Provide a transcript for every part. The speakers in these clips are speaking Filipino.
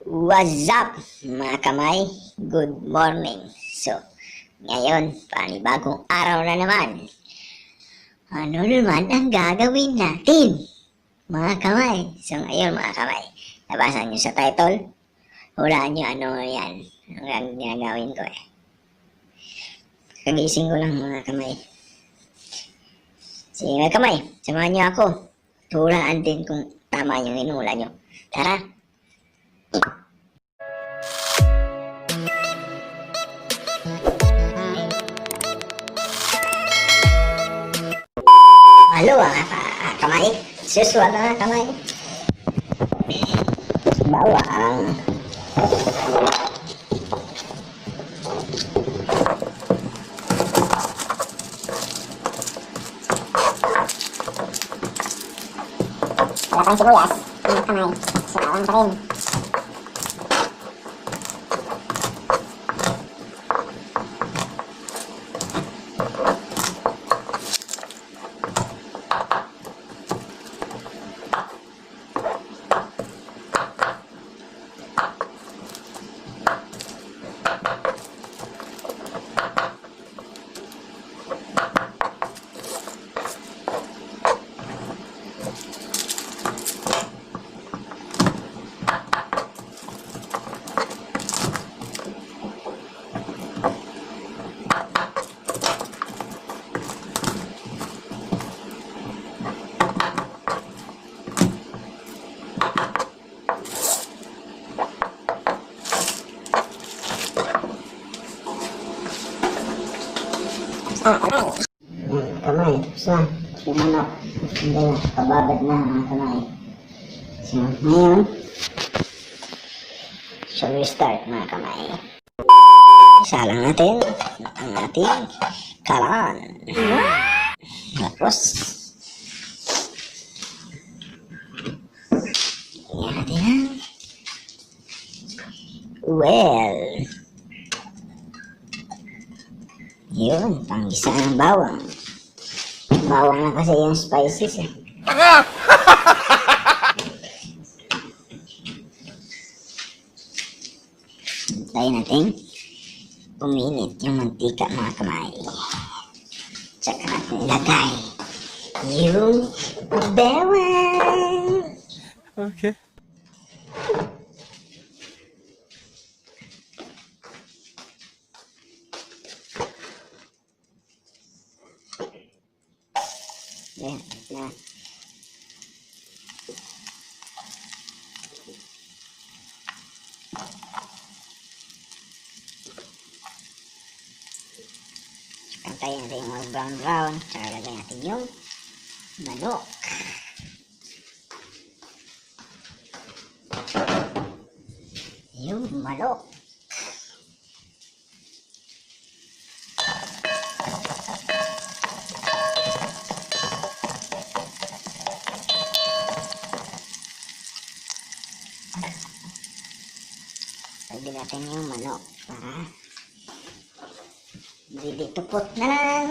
What's up mga kamay? Good morning. So, ngayon, panibagong araw na naman. Ano naman ang gagawin natin? Mga kamay. So ngayon mga kamay, nabasa nyo sa title? Hulaan nyo ano yan. Ang ginagawin ko eh. Kagising ko lang mga kamay. Sige mga kamay, samahan nyo ako. Hulaan din kung tama yung hinula nyo. Tara! Halo kamay. Siswa na kamay. Bawang. Wala pang sibuyas. Kamay. Si bawang pa rin. Kamay, tapos na. Yung manok. Hindi na, pababad na mga kamay. So, ngayon, shall we start mga kamay? Isa lang natin ang ating kalan. Tapos, yan natin ang well. Yun, panggisa ng bawang. Bawang na kasi yung spices eh. Hintayin natin puminit yung mantika mga kamay. Tsaka natin ilagay yung bawang. Okay. Yan, na. Kantayin natin yung mga brown. Tsaka lagay natin yung manok. Yung manok. Lagyan natin yung manok para ready to put na lang.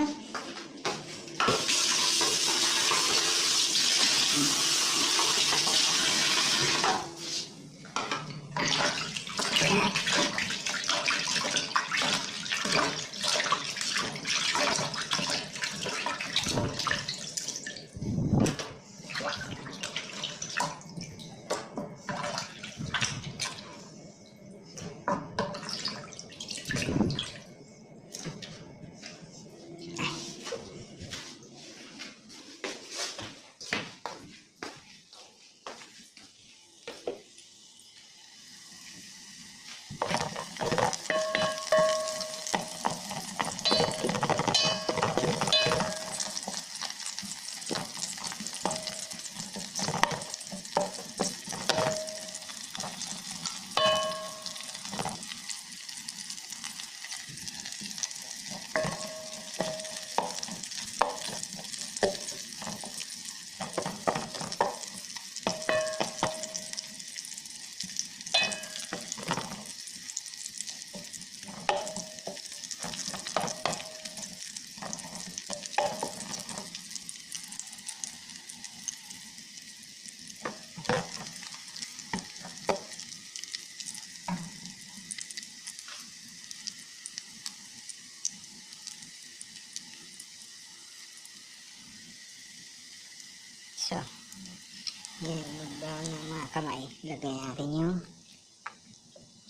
mga kamay, lagay natin yung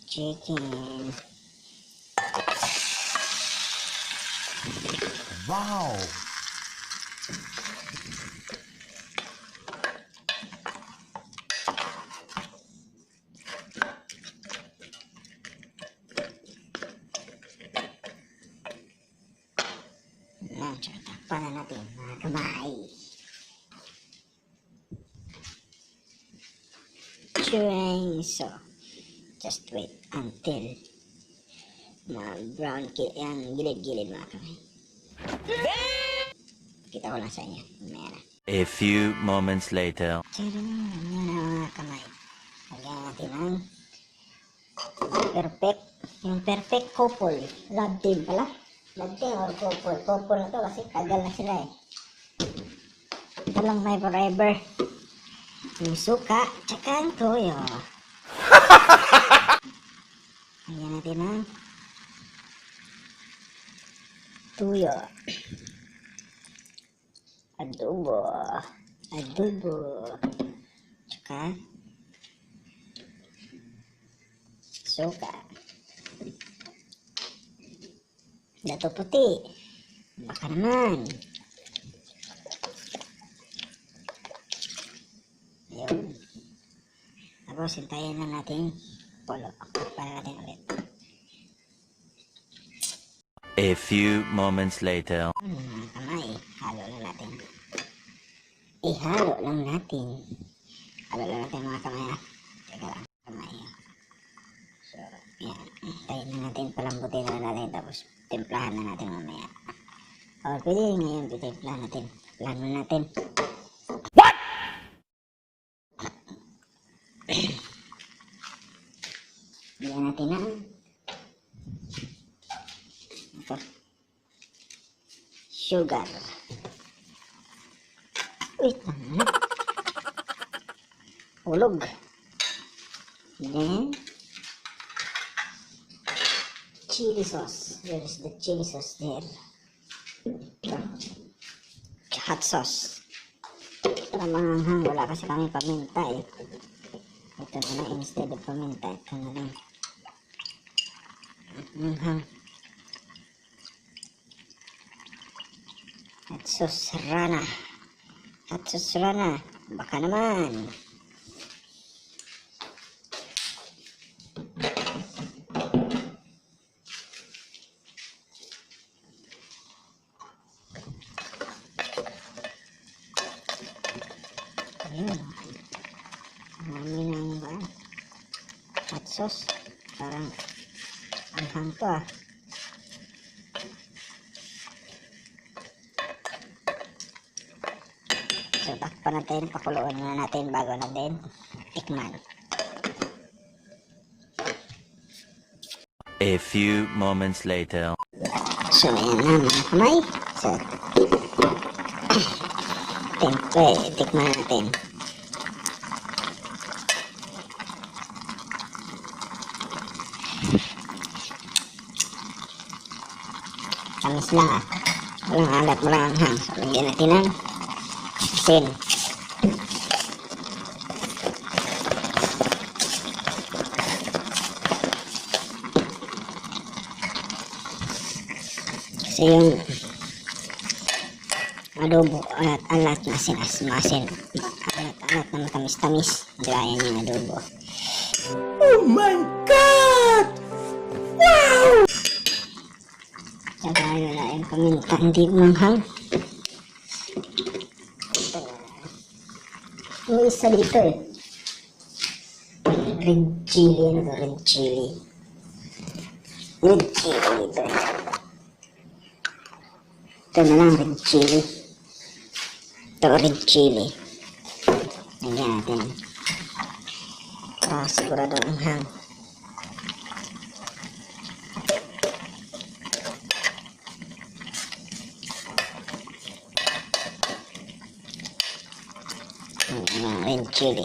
chicken. Wow! Yan, so takpan na natin mga kamay. So, just wait until brown ang gilid-gilid mga kamay. Kita ko lang sa inyo. Mamaya na. A few moments later. Tadaan! Yan na mga kamay. Lagyan natin ang yung perfect couple. Love team pala. Love team or couple. Couple na to kasi tagal na sila eh. Ito lang may forever. Yung suka, tsaka ang toyo. Lagyan natin ang tuyo. Adobo. Tsaka suka. Dato puti. Baka naman. Ayun. Tapos hintayin na natin polo. Para natin ulit. A few moments later. Mga kamay, halo lang natin. Ihalo lang natin. Halo lang natin mga kamay ha. Teka lang, kamay ha. So, yan. Hintayin na natin, palambutin na natin. Tapos, timplahan na natin mamaya. O, pwede ngayon, timplahan natin. Timplahan na natin. What? Bigyan natin na. Ito. Sugar. Wait lang. Hulog. Then, chili sauce. Where is the chili sauce there? Ito. Hot sauce. Para manghang. Wala kasi kami paminta eh. Ito na lang instead of paminta. Ito na lang. Manghang. Hot sauce rana. Hot sauce rana. Baka naman. Ayun. Marami na yung ba? Hot sauce. Parang anghang to ah. So, takpan natin, pakuluan muna natin bago natin tikman. A few moments later. So, ayan na mga kamay. So, tikman natin. Tamis lang ah. Walang alat, walang anghang. So, lagyan natin ng asin. Kasi yung adobo, alat na asin, alat na matamis-tamis. Gaya yung adobo. Oh my God! Wow! Tsaka yun na yung paminta, hindi manghang. Yung isa dito eh. Red chili, ano ba? Red chili. Red chili dito eh. Ito na lang, red chili. Ito, red chili. Lagyan natin. Para sigurado ang hang. Red chili.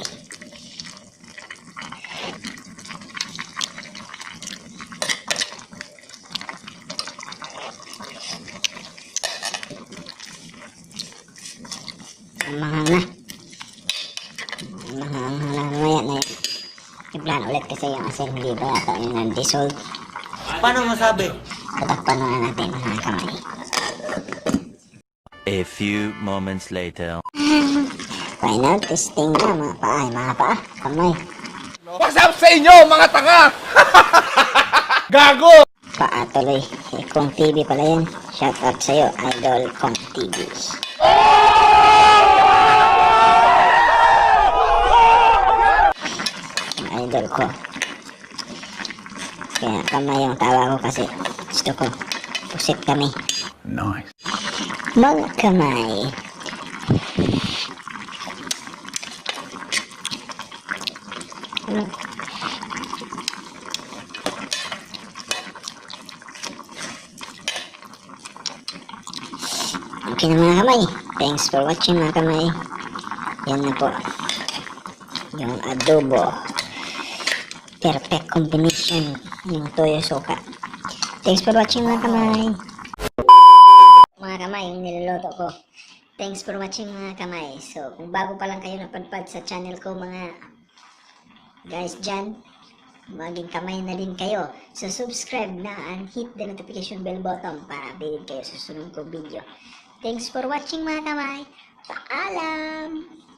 Mahal na Timplahan ulit kasi yung asin hindi ba yata yung na-dissolve. Paano masabi? Tatakpan na natin mga kamay. A few moments later. Final testing na mga paa, mga paa, kamay. What's up sa inyo, mga tanga? Gago! Paa tuloy. Kong TV pala yun. Shout out sa'yo, Idol Kong TV. Idol ko. Kaya kamay yung tawa ko kasi gusto ko. Pusit kami. Nice. Mga kamay. Ano? Okay na mga kamay. Thanks for watching mga kamay. Yan na po. Yung adobo. Perfect combination. Yung toyo suka. Thanks for watching mga kamay. Mga kamay, yung niluluto ko. Thanks for watching mga kamay. So, kung bago pa lang kayo napadpad sa channel ko mga guys dyan, maging kamay na din kayo. So, subscribe na and hit the notification bell button para updated kayo sa susunod kong video. Thanks for watching mga kamay. Paalam!